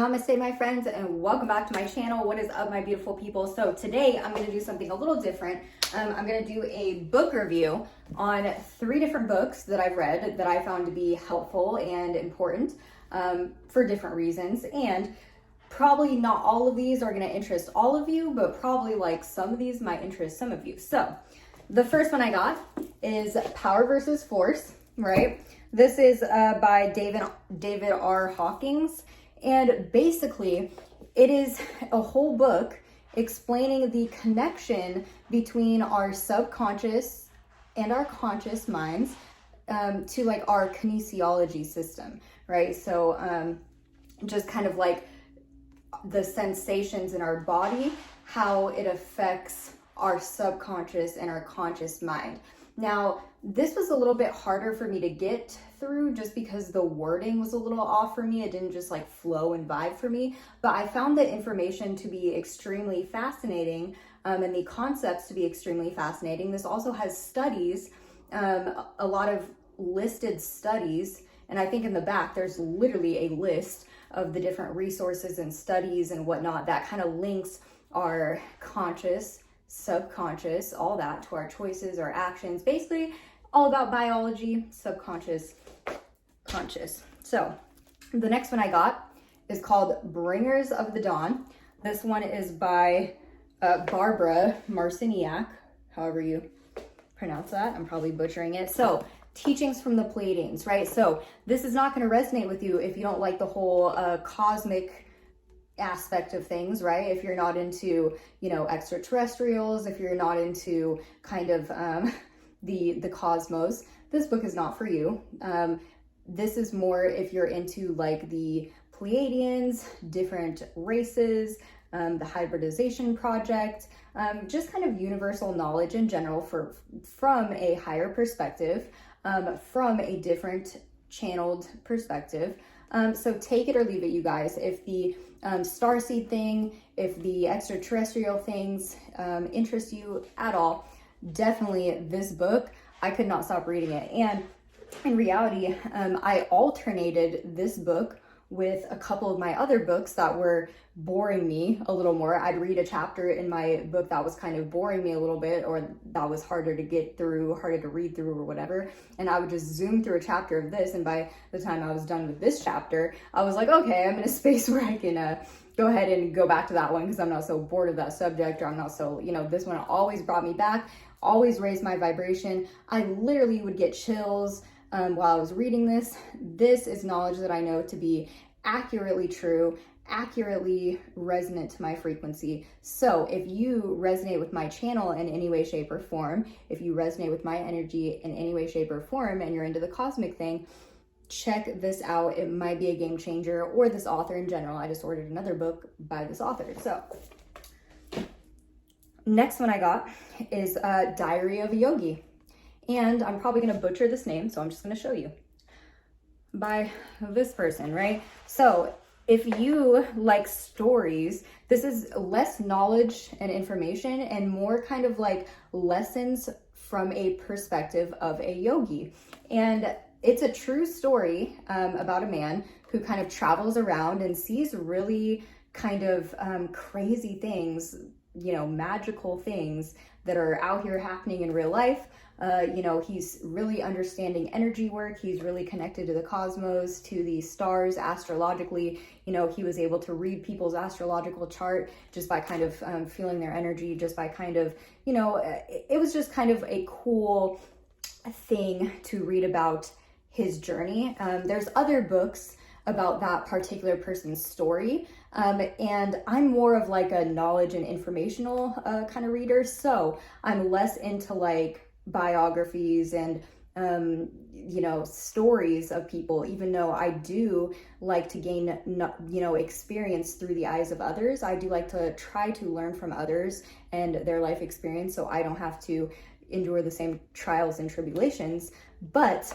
Namaste, my friends, and welcome back to my channel. What is up, my beautiful people? So today I'm going to do something a little different. I'm going to do a book review on 3 different books that I've read that I found to be helpful and important for different reasons. And probably not all of these are going to interest all of you, but probably like some of these might interest some of you. So the first one I got is Power versus Force, right? This is by David R. Hawkins. And basically, it is a whole book explaining the connection between our subconscious and our conscious minds to like our kinesiology system, right? So just kind of like the sensations in our body, how it affects our subconscious and our conscious mind. Now, this was a little bit harder for me to get through just because the wording was a little off for me. It didn't just like flow and vibe for me, but I found the information to be extremely fascinating and the concepts to be extremely fascinating. This also has studies, a lot of listed studies, and I think in the back there's literally a list of the different resources and studies and whatnot that kind of links our conscious, subconscious, all that to our choices, our actions, basically all about biology, subconscious, conscious. So the next one I got is called Bringers of the Dawn. This one is by Barbara Marciniak, however you pronounce that. I'm probably butchering it. So teachings from the Pleiadians, right? So this is not going to resonate with you if you don't like the whole cosmic aspect of things, right? If you're not into, extraterrestrials, if you're not into kind of the cosmos, this book is not for you. This is more if you're into like the Pleiadians, different races, the hybridization project, just kind of universal knowledge in general from a higher perspective, from a different channeled perspective. So take it or leave it, you guys. If the starseed thing, if the extraterrestrial things interest you at all, definitely this book. I could not stop reading it. And in reality, I alternated this book with a couple of my other books that were boring me a little more. I'd read a chapter in my book that was kind of boring me a little bit, or that was harder to get through, harder to read through or whatever. And I would just zoom through a chapter of this. And by the time I was done with this chapter, I was like, okay, I'm in a space where I can go ahead and go back to that one because I'm not so bored of that subject, or I'm not so, this one always brought me back, always raised my vibration. I literally would get chills while I was reading this. This is knowledge that I know to be accurately true, accurately resonant to my frequency. So if you resonate with my channel in any way, shape, or form, if you resonate with my energy in any way, shape, or form, and you're into the cosmic thing, check this out. It might be a game changer, or this author in general. I just ordered another book by this author. So next one I got is Diary of a Yogi. And I'm probably going to butcher this name, so I'm just going to show you. By this person, right? So if you like stories, this is less knowledge and information and more kind of like lessons from a perspective of a yogi. And it's a true story about a man who kind of travels around and sees really kind of crazy things, magical things that are out here happening in real life. He's really understanding energy work. He's really connected to the cosmos, to the stars astrologically. He was able to read people's astrological chart just by kind of feeling their energy, just by kind of, it was just kind of a cool thing to read about his journey. There's other books about that particular person's story. And I'm more of like a knowledge and informational kind of reader. So I'm less into like biographies and stories of people, even though I do like to gain experience through the eyes of others. I do like to try to learn from others and their life experience, so I don't have to endure the same trials and tribulations. But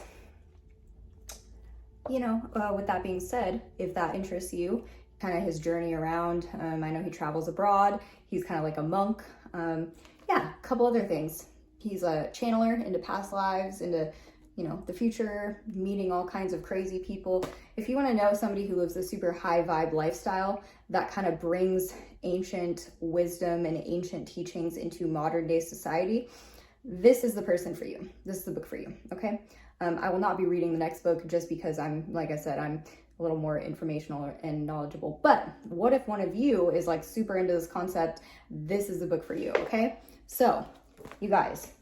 with that being said, if that interests you, kind of his journey around, I know he travels abroad, he's kind of like a monk, a couple other things. He's a channeler into past lives, into the future, meeting all kinds of crazy people. If you want to know somebody who lives a super high vibe lifestyle that kind of brings ancient wisdom and ancient teachings into modern day society, this is the person for you. This is the book for you, okay? I will not be reading the next book just because like I said, I'm a little more informational and knowledgeable. But what if one of you is like super into this concept? This is the book for you, okay? So, you guys,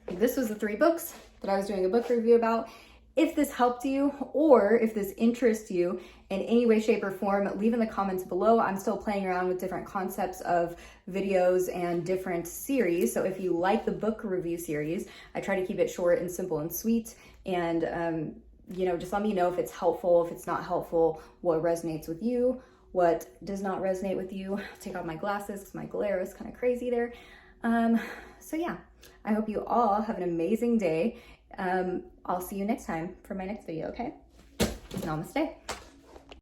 this was the 3 books that I was doing a book review about. If this helped you or if this interests you in any way, shape, or form, leave in the comments below. I'm still playing around with different concepts of videos and different series. So if you like the book review series, I try to keep it short and simple and sweet. And, just let me know if it's helpful, if it's not helpful, what resonates with you, what does not resonate with you. I'll take off my glasses because my glare is kind of crazy there. So yeah, I hope you all have an amazing day. I'll see you next time for my next video, okay? Namaste.